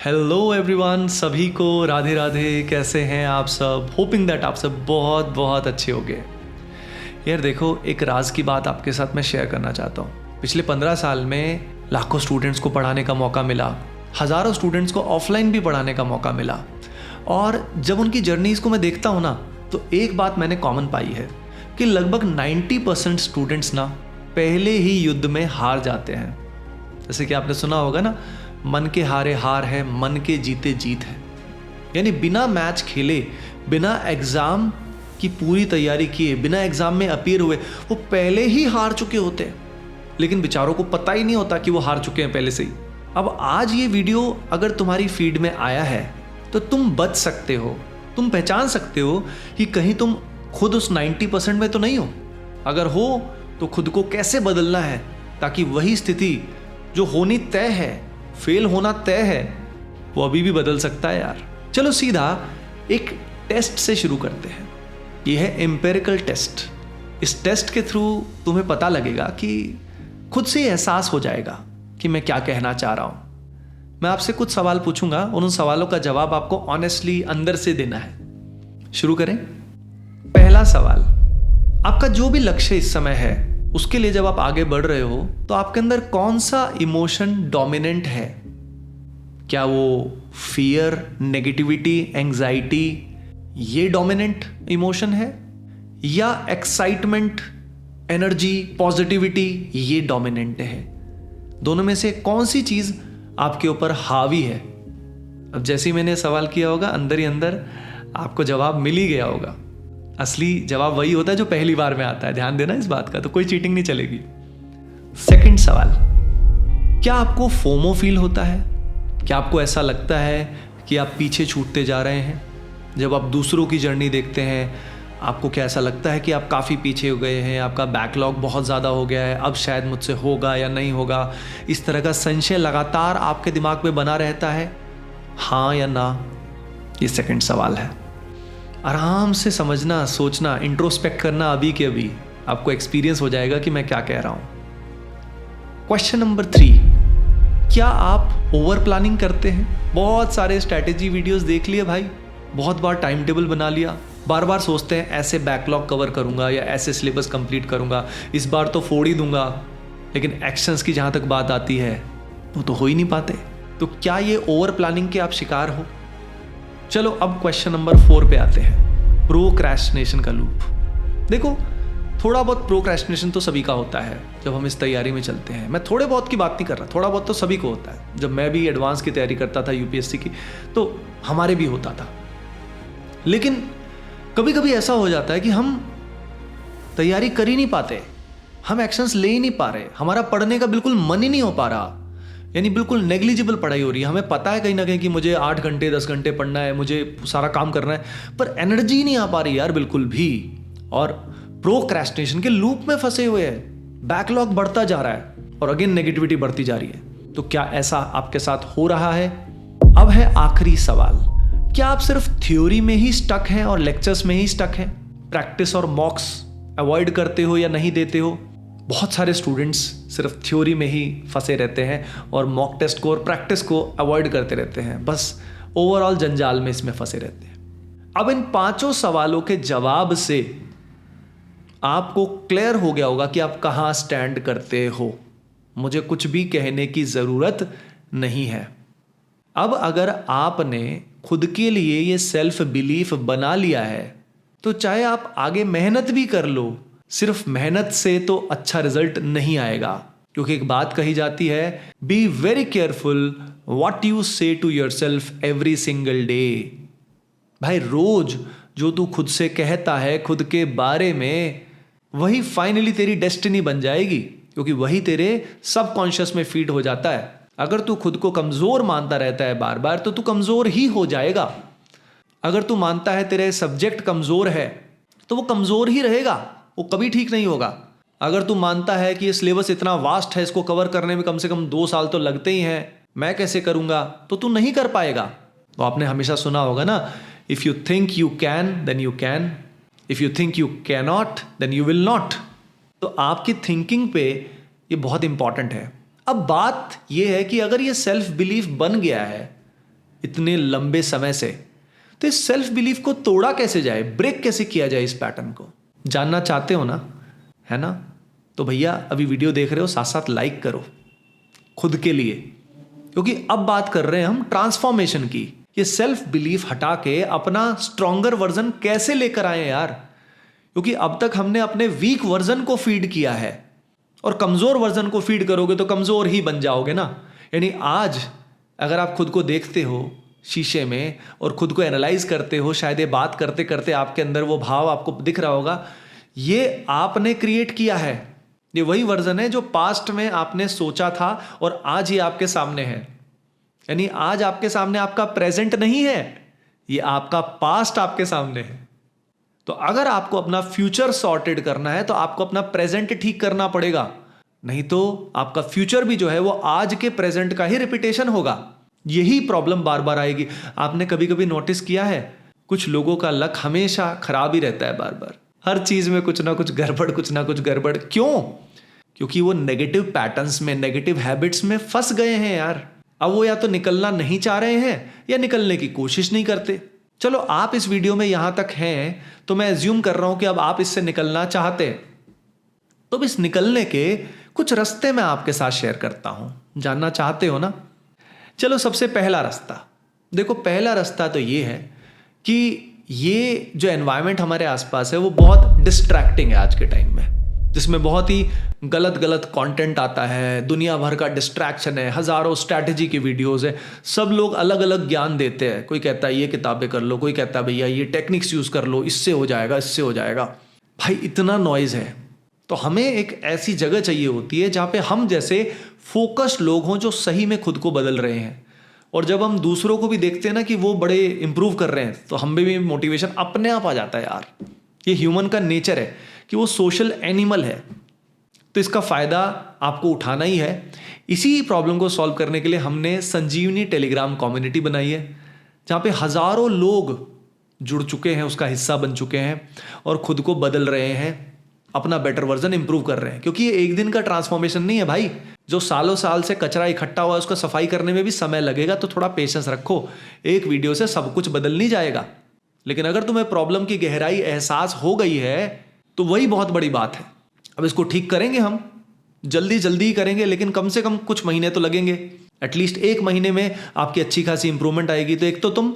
Hello everyone, सभी को राधे राधे। कैसे हैं आप सब? होपिंग दैट आप सब बहुत बहुत अच्छे होंगे। यार देखो, एक राज की बात आपके साथ मैं शेयर करना चाहता हूँ। पिछले 15 साल में लाखों स्टूडेंट्स को पढ़ाने का मौका मिला, हज़ारों स्टूडेंट्स को ऑफलाइन भी पढ़ाने का मौका मिला। और जब उनकी जर्नीज़ को मैं देखता हूँ ना, तो एक बात मैंने कॉमन पाई है कि लगभग 90% स्टूडेंट्स ना पहले ही युद्ध में हार जाते हैं। जैसे कि आपने सुना होगा ना, मन के हारे हार है, मन के जीते जीत है। यानी बिना मैच खेले, बिना एग्ज़ाम की पूरी तैयारी किए, बिना एग्ज़ाम में अपीयर हुए, वो पहले ही हार चुके होते हैं। लेकिन बेचारों को पता ही नहीं होता कि वो हार चुके हैं पहले से ही। अब आज ये वीडियो अगर तुम्हारी फीड में आया है तो तुम बच सकते हो, तुम पहचान सकते हो कि कहीं तुम खुद उस 90% में तो नहीं हो। अगर हो तो खुद को कैसे बदलना है ताकि वही स्थिति जो होनी तय है, फेल होना तय है, वो अभी भी बदल सकता है यार। चलो सीधा एक टेस्ट से शुरू करते हैं। ये है एम्पिरिकल टेस्ट। इस टेस्ट के थ्रू तुम्हें पता लगेगा कि खुद से एहसास हो जाएगा कि मैं क्या कहना चाह रहा हूं। मैं आपसे कुछ सवाल पूछूंगा, उन सवालों का जवाब आपको ऑनेस्टली अंदर से देना है। शुरू करें। पहला सवाल, आपका जो भी लक्ष्य इस समय है, उसके लिए जब आप आगे बढ़ रहे हो तो आपके अंदर कौन सा इमोशन डोमिनेंट है? क्या वो फियर, नेगेटिविटी, एंजाइटी ये डोमिनेंट इमोशन है, या एक्साइटमेंट, एनर्जी, पॉजिटिविटी ये डोमिनेंट है? दोनों में से कौन सी चीज आपके ऊपर हावी है? अब जैसे ही मैंने सवाल किया होगा, अंदर ही अंदर आपको जवाब मिल ही गया होगा। असली जवाब वही होता है जो पहली बार में आता है। ध्यान देना इस बात का, तो कोई चीटिंग नहीं चलेगी। सेकंड सवाल, क्या आपको फोमो फील होता है? क्या आपको ऐसा लगता है कि आप पीछे छूटते जा रहे हैं? जब आप दूसरों की जर्नी देखते हैं, आपको क्या ऐसा लगता है कि आप काफ़ी पीछे हो गए हैं, आपका बैकलॉग बहुत ज़्यादा हो गया है, अब शायद मुझसे होगा या नहीं होगा? इस तरह का संशय लगातार आपके दिमाग में बना रहता है, हाँ या ना? ये सेकंड सवाल है। आराम से समझना, सोचना, इंट्रोस्पेक्ट करना। अभी के अभी आपको एक्सपीरियंस हो जाएगा कि मैं क्या कह रहा हूं। क्वेश्चन नंबर 3, क्या आप ओवर प्लानिंग करते हैं? बहुत सारे स्ट्रैटेजी वीडियोस देख लिए भाई, बहुत बार टाइम टेबल बना लिया, बार बार सोचते हैं ऐसे बैकलॉग कवर करूंगा या ऐसे सिलेबस कंप्लीट करूंगा, इस बार तो फोड़ ही दूंगा। लेकिन एक्शंस की जहां तक बात आती है वो तो हो ही नहीं पाते। तो क्या ये ओवर प्लानिंग के आप शिकार हो? चलो अब क्वेश्चन नंबर 4 पे आते हैं, प्रोक्रेस्टिनेशन का लूप। देखो, थोड़ा बहुत प्रोक्रेस्टिनेशन तो सभी का होता है जब हम इस तैयारी में चलते हैं। मैं थोड़े बहुत की बात नहीं कर रहा, थोड़ा बहुत तो सभी को होता है। जब मैं भी एडवांस की तैयारी करता था यूपीएससी की, तो हमारे भी होता था। लेकिन कभी कभी ऐसा हो जाता है कि हम तैयारी कर ही नहीं पाते, हम एक्शंस ले ही नहीं पा रहे, हमारा पढ़ने का बिल्कुल मन ही नहीं हो पा रहा। यानी बिल्कुल नेग्लिजिबल पढ़ाई हो रही है। हमें पता है कहीं ना कहीं कि मुझे 8 घंटे 10 घंटे पढ़ना है, मुझे सारा काम करना है, पर एनर्जी नहीं आ पा रही यार बिल्कुल भी। और प्रोक्रेस्टिनेशन के लूप में फंसे हुए हैं, बैकलॉग बढ़ता जा रहा है और अगेन नेगेटिविटी बढ़ती जा रही है। तो क्या ऐसा आपके साथ हो रहा है? अब है आखिरी सवाल, क्या आप सिर्फ थ्योरी में ही स्टक हैं और लेक्चर्स में ही स्टक हैं? प्रैक्टिस और मॉक्स अवॉइड करते हो या नहीं देते हो? बहुत सारे स्टूडेंट्स सिर्फ थ्योरी में ही फंसे रहते हैं और मॉक टेस्ट को और प्रैक्टिस को अवॉइड करते रहते हैं, बस ओवरऑल जंजाल में इसमें फंसे रहते हैं। अब इन 5 सवालों के जवाब से आपको क्लियर हो गया होगा कि आप कहां स्टैंड करते हो। मुझे कुछ भी कहने की जरूरत नहीं है। अब अगर आपने खुद के लिए ये सेल्फ बिलीफ बना लिया है, तो चाहे आप आगे मेहनत भी कर लो, सिर्फ मेहनत से तो अच्छा रिजल्ट नहीं आएगा। क्योंकि एक बात कही जाती है, be very careful what you say to yourself every single day. भाई रोज जो तू खुद से कहता है खुद के बारे में, वही फाइनली तेरी डेस्टिनी बन जाएगी, क्योंकि वही तेरे सबकॉन्शियस में फीड हो जाता है। अगर तू खुद को कमजोर मानता रहता है बार बार, तो तू कमजोर ही हो जाएगा। अगर तू मानता है तेरे सब्जेक्ट कमजोर है, तो वो कमजोर ही रहेगा, वो कभी ठीक नहीं होगा। अगर तू मानता है कि ये सिलेबस इतना वास्ट है, इसको कवर करने में कम से कम 2 साल तो लगते ही हैं, मैं कैसे करूंगा, तो तू नहीं कर पाएगा। तो आपने हमेशा सुना होगा ना, if you think you can then you can, if you think you can not then you will not. तो आपकी थिंकिंग पे ये बहुत इंपॉर्टेंट है। अब बात यह है कि अगर ये सेल्फ बिलीफ बन गया है इतने लंबे समय से, तो इस सेल्फ बिलीफ को तोड़ा कैसे जाए, ब्रेक कैसे किया जाए इस पैटर्न को, जानना चाहते हो ना, है ना? तो भैया अभी वीडियो देख रहे हो, साथ साथ लाइक करो खुद के लिए, क्योंकि अब बात कर रहे हैं हम ट्रांसफॉर्मेशन की। ये सेल्फ बिलीफ हटा के अपना स्ट्रॉन्गर वर्जन कैसे लेकर आए यार, क्योंकि अब तक हमने अपने वीक वर्जन को फीड किया है, और कमजोर वर्जन को फीड करोगे तो कमजोर ही बन जाओगे ना। यानी आज अगर आप खुद को देखते हो शीशे में और खुद को एनालाइज करते हो, शायद ये बात करते करते आपके अंदर वो भाव आपको दिख रहा होगा, ये आपने क्रिएट किया है। ये वही वर्जन है जो पास्ट में आपने सोचा था और आज ये आपके सामने है। यानी आज आपके सामने आपका प्रेजेंट नहीं है, ये आपका पास्ट आपके सामने है। तो अगर आपको अपना फ्यूचर सॉर्टेड करना है तो आपको अपना प्रेजेंट ठीक करना पड़ेगा, नहीं तो आपका फ्यूचर भी जो है वो आज के प्रेजेंट का ही रिपीटेशन होगा। यही प्रॉब्लम बार बार आएगी। आपने कभी कभी नोटिस किया है, कुछ लोगों का लक हमेशा खराब ही रहता है, बार बार हर चीज में कुछ ना कुछ गड़बड़, कुछ ना कुछ गड़बड़। क्यों? क्योंकि वो नेगेटिव पैटर्न्स में, नेगेटिव हैबिट्स में फंस गए हैं यार। अब वो या तो निकलना नहीं चाह रहे हैं या निकलने की कोशिश नहीं करते। चलो आप इस वीडियो में यहां तक हैं तो मैं एज्यूम कर रहा हूं कि अब आप इससे निकलना चाहते हैं। तो इस निकलने के कुछ रास्ते मैं आपके साथ शेयर करता हूं, जानना चाहते हो ना? चलो सबसे पहला रास्ता देखो। पहला रास्ता तो ये है कि ये जो एनवायरनमेंट हमारे आसपास है वो बहुत डिस्ट्रैक्टिंग है आज के टाइम में, जिसमें बहुत ही गलत गलत कंटेंट आता है, दुनिया भर का डिस्ट्रैक्शन है, हजारों स्ट्रैटेजी की वीडियोस है, सब लोग अलग अलग ज्ञान देते हैं। कोई कहता है ये किताबें कर लो, कोई कहता है भैया ये टेक्निक्स यूज कर लो, इससे हो जाएगा, इससे हो जाएगा। भाई इतना नॉइज है, तो हमें एक ऐसी जगह चाहिए होती है जहाँ पे हम जैसे फोकस्ड लोग हों जो सही में खुद को बदल रहे हैं। और जब हम दूसरों को भी देखते हैं ना कि वो बड़े इंप्रूव कर रहे हैं, तो हम भी मोटिवेशन अपने आप आ जाता है यार। ये ह्यूमन का नेचर है कि वो सोशल एनिमल है, तो इसका फायदा आपको उठाना ही है। इसी प्रॉब्लम को सॉल्व करने के लिए हमने संजीवनी टेलीग्राम कम्युनिटी बनाई है, जहाँ पे हजारों लोग जुड़ चुके हैं, उसका हिस्सा बन चुके हैं और खुद को बदल रहे हैं, अपना बेटर वर्जन इंप्रूव कर रहे हैं। क्योंकि ये एक दिन का ट्रांसफॉर्मेशन नहीं है भाई, जो सालों साल से कचरा इकट्ठा हुआ है उसका सफाई करने में भी समय लगेगा। तो थोड़ा पेशेंस रखो, एक वीडियो से सब कुछ बदल नहीं जाएगा। लेकिन अगर तुम्हें प्रॉब्लम की गहराई एहसास हो गई है तो वही बहुत बड़ी बात है। अब इसको ठीक करेंगे हम, जल्दी जल्दी ही करेंगे, लेकिन कम से कम कुछ महीने तो लगेंगे। एटलीस्ट 1 महीने में आपकी अच्छी खासी इंप्रूवमेंट आएगी। तो एक तो तुम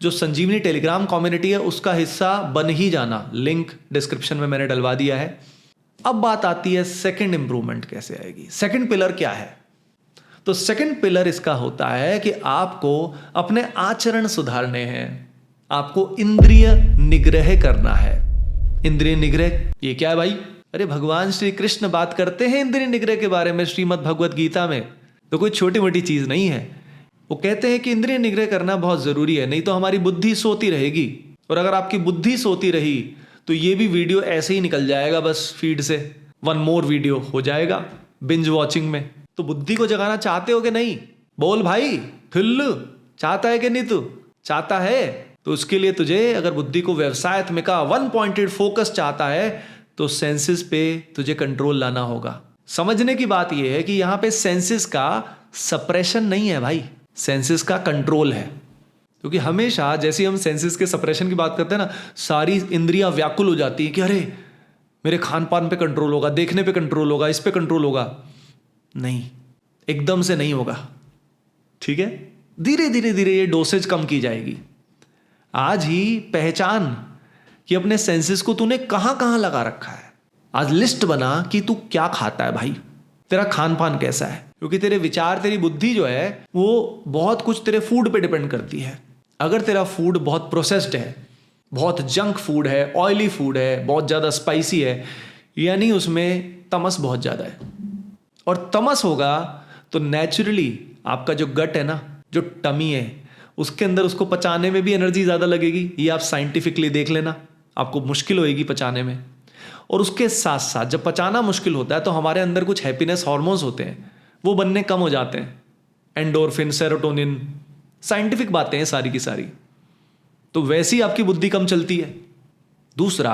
जो संजीवनी टेलीग्राम कम्युनिटी है उसका हिस्सा बन ही जाना, लिंक डिस्क्रिप्शन में मैंने डलवा दिया है। अब बात आती है सेकंड इंप्रूवमेंट कैसे आएगी, सेकंड पिलर क्या है? तो सेकंड पिलर इसका होता है कि आपको अपने आचरण सुधारने हैं, आपको इंद्रिय निग्रह करना है। इंद्रिय निग्रह ये क्या है भाई? अरे भगवान श्री कृष्ण बात करते हैं इंद्रिय निग्रह के बारे में श्रीमद् भगवत गीता में, तो कोई छोटी मोटी चीज नहीं है। वो कहते हैं कि इंद्रिय निग्रह करना बहुत जरूरी है, नहीं तो हमारी बुद्धि सोती रहेगी। और अगर आपकी बुद्धि सोती रही तो ये भी वीडियो ऐसे ही निकल जाएगा बस फीड से, 1 मोर वीडियो हो जाएगा बिंज वॉचिंग में। तो बुद्धि को जगाना चाहते हो कि नहीं? बोल भाई, ठुल्लू चाहता है कि नहीं? तू चाहता है तो उसके लिए तुझे, अगर बुद्धि को व्यवसायत्मिका 1 पॉइंटेड फोकस चाहता है तो सेंसेस पे तुझे कंट्रोल लाना होगा। समझने की बात यह है कि यहां पे सेंसेस का सप्रेशन नहीं है भाई, सेंसेस का कंट्रोल है। क्योंकि हमेशा जैसे हम सेंसेस के सप्रेशन की बात करते हैं ना, सारी इंद्रियां व्याकुल हो जाती है कि अरे मेरे खान पान पे कंट्रोल होगा, देखने पे कंट्रोल होगा, इस पे कंट्रोल होगा। नहीं, एकदम से नहीं होगा, ठीक है? धीरे धीरे धीरे ये डोसेज कम की जाएगी। आज ही पहचान कि अपने सेंसेस को तूने कहां कहां लगा रखा है। आज लिस्ट बना कि तू क्या खाता है भाई, तेरा खान पान कैसा है। क्योंकि तेरे विचार, तेरी बुद्धि जो है वो बहुत कुछ तेरे फूड पे डिपेंड करती है। अगर तेरा फूड बहुत प्रोसेस्ड है, बहुत जंक फूड है, ऑयली फूड है, बहुत ज़्यादा स्पाइसी है, यानी उसमें तमस बहुत ज़्यादा है। और तमस होगा तो नेचुरली आपका जो गट है ना, जो टमी है, उसके अंदर उसको पचाने में भी एनर्जी ज़्यादा लगेगी। ये आप साइंटिफिकली देख लेना, आपको मुश्किल होएगी पचाने में। और उसके साथ साथ जब पचाना मुश्किल होता है तो हमारे अंदर कुछ हैप्पीनेस हॉर्मोन्स होते हैं, वो बनने कम हो जाते हैं, एंडोर्फिन, सेरोटोनिन, साइंटिफिक बातें हैं सारी की सारी। तो वैसी आपकी बुद्धि कम चलती है। दूसरा,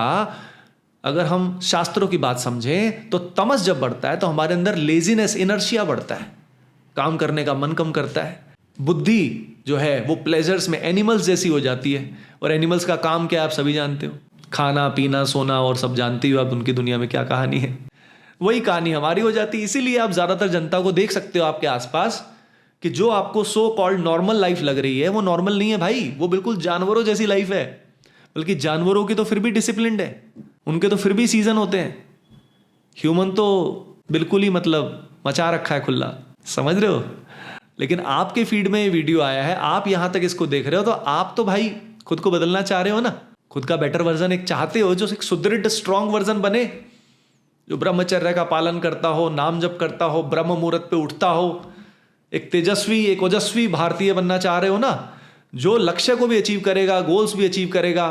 अगर हम शास्त्रों की बात समझें तो तमस जब बढ़ता है तो हमारे अंदर लेजीनेस, इनर्शिया बढ़ता है, काम करने का मन कम करता है, बुद्धि जो है वो प्लेजर्स में एनिमल्स जैसी हो जाती है। और एनिमल्स का काम क्या है आप सभी जानते हो, खाना पीना सोना, और सब जानते हो आप उनकी दुनिया में क्या कहानी है। वही कहानी हमारी हो जाती है। इसीलिए आप ज़्यादातर जनता को देख सकते हो आपके आसपास कि जो आपको सो कॉल्ड नॉर्मल लाइफ लग रही है वो नॉर्मल नहीं है भाई, वो बिल्कुल जानवरों जैसी लाइफ है। बल्कि जानवरों की तो फिर भी डिसिप्लिन्ड है, उनके तो फिर भी सीजन होते हैं। ह्यूमन तो बिल्कुल ही मतलब मचा रखा है खुला, समझ रहे हो। लेकिन आपके फीड में ये वीडियो आया है, आप यहां तक इसको देख रहे हो, तो आप तो भाई खुद को बदलना चाह रहे हो ना, खुद का बेटर वर्जन एक चाहते हो, जो एक सुदृढ़ स्ट्रांग वर्जन बने, जो ब्रह्मचर्य का पालन करता हो, नाम जप करता हो, ब्रह्म मुहूर्त पे उठता हो, एक तेजस्वी एक ओजस्वी भारतीय बनना चाह रहे हो ना, जो लक्ष्य को भी अचीव करेगा, गोल्स भी अचीव करेगा,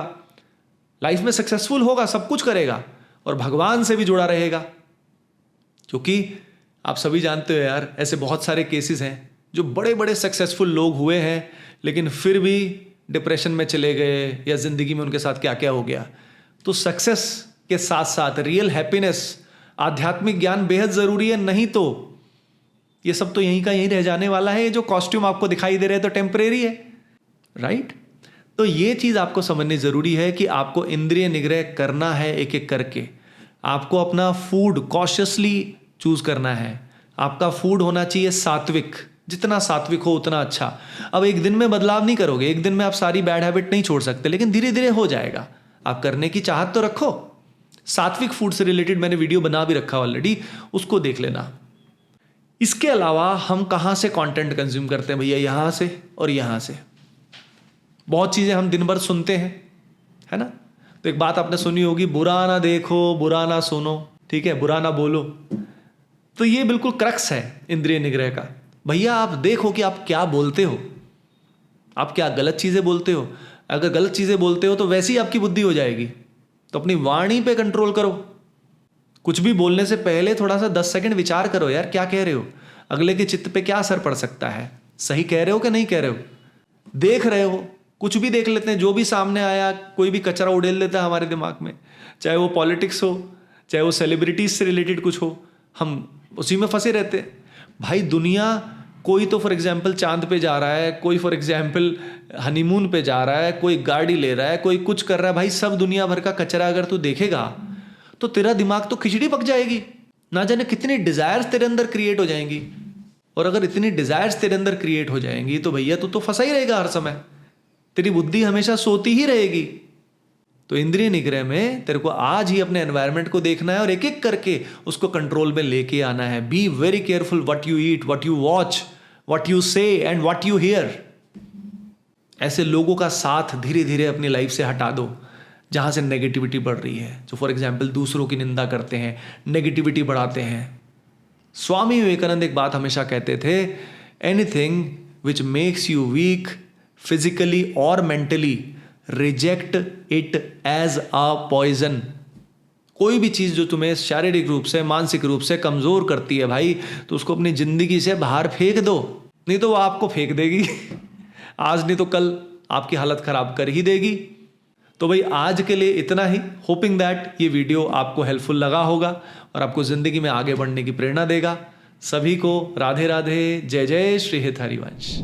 लाइफ में सक्सेसफुल होगा, सब कुछ करेगा और भगवान से भी जुड़ा रहेगा। क्योंकि आप सभी जानते हो यार, ऐसे बहुत सारे केसेस हैं जो बड़े बड़े सक्सेसफुल लोग हुए हैं लेकिन फिर भी डिप्रेशन में चले गए, या जिंदगी में उनके साथ क्या क्या हो गया। तो सक्सेस के साथ साथ रियल हैप्पीनेस, आध्यात्मिक ज्ञान बेहद जरूरी है, नहीं तो ये सब तो यहीं का यहीं रह जाने वाला है। ये जो कॉस्ट्यूम आपको दिखाई दे रहे हैं तो टेम्परेरी है, राइट। तो ये चीज आपको समझनी जरूरी है कि आपको इंद्रिय निग्रह करना है एक एक करके। आपको अपना फूड कॉशियसली चूज करना है। आपका फूड होना चाहिए सात्विक, जितना सात्विक हो उतना अच्छा। अब एक दिन में बदलाव नहीं करोगे, एक दिन में आप सारी बैड हैबिट नहीं छोड़ सकते, लेकिन धीरे धीरे हो जाएगा। आप करने की चाहत तो रखो। सात्विक फूड से रिलेटेड मैंने वीडियो बना भी रखा ऑलरेडी, उसको देख लेना। इसके अलावा हम कहाँ से कंटेंट कंज्यूम करते हैं भैया? यहाँ से और यहाँ से। बहुत चीज़ें हम दिन भर सुनते हैं, है ना। तो एक बात आपने सुनी होगी, बुरा ना देखो बुरा ना सुनो, ठीक है, बुरा ना बोलो। तो ये बिल्कुल क्रक्स है इंद्रिय निग्रह का। भैया आप देखो कि आप क्या बोलते हो, आप क्या गलत चीज़ें बोलते हो। अगर गलत चीज़ें बोलते हो तो वैसी आपकी बुद्धि हो जाएगी। तो अपनी वाणी पे कंट्रोल करो। कुछ भी बोलने से पहले थोड़ा सा 10 सेकंड विचार करो यार, क्या कह रहे हो, अगले के चित्त पे क्या असर पड़ सकता है, सही कह रहे हो कि नहीं कह रहे हो। देख रहे हो, कुछ भी देख लेते हैं, जो भी सामने आया, कोई भी कचरा उड़ेल लेता है हमारे दिमाग में, चाहे वो पॉलिटिक्स हो, चाहे वो सेलिब्रिटीज से रिलेटेड कुछ हो, हम उसी में फंसे रहते हैं। भाई दुनिया, कोई तो फॉर एग्जाम्पल चांद पे जा रहा है, कोई फॉर एग्जाम्पल हनीमून पे जा रहा है, कोई गाड़ी ले रहा है, कोई कुछ कर रहा है। भाई सब दुनिया भर का कचरा अगर तू देखेगा तो तेरा दिमाग तो खिचड़ी पक जाएगी। ना जाने कितनी डिजायर्स तेरे अंदर क्रिएट हो जाएंगी। और अगर इतनी डिजायर्स तेरे अंदर क्रिएट हो जाएंगी तो भैया तू तो फंसा ही रहेगा हर समय, तेरी बुद्धि हमेशा सोती ही रहेगी। तो इंद्रिय निग्रह में तेरे को आज ही अपने एनवायरनमेंट को देखना है और एक एक करके उसको कंट्रोल में लेके आना है। Be very careful what you eat, what you watch, what you से एंड व्हाट यू हियर। ऐसे लोगों का साथ धीरे धीरे अपनी लाइफ से हटा दो जहां से नेगेटिविटी बढ़ रही है, जो फॉर एग्जाम्पल दूसरों की निंदा करते हैं, नेगेटिविटी बढ़ाते हैं। स्वामी विवेकानंद एक बात हमेशा कहते थे, anything which makes you weak physically और mentally reject it as a poison. कोई भी चीज जो तुम्हें शारीरिक रूप से मानसिक रूप से कमजोर करती है भाई, तो उसको अपनी जिंदगी से बाहर फेंक दो, नहीं तो वो आपको फेंक देगी। आज नहीं तो कल आपकी हालत खराब कर ही देगी। तो भाई आज के लिए इतना ही। होपिंग दैट ये वीडियो आपको हेल्पफुल लगा होगा और आपको जिंदगी में आगे बढ़ने की प्रेरणा देगा। सभी को राधे राधे, जय जय श्री हित हरिवंश।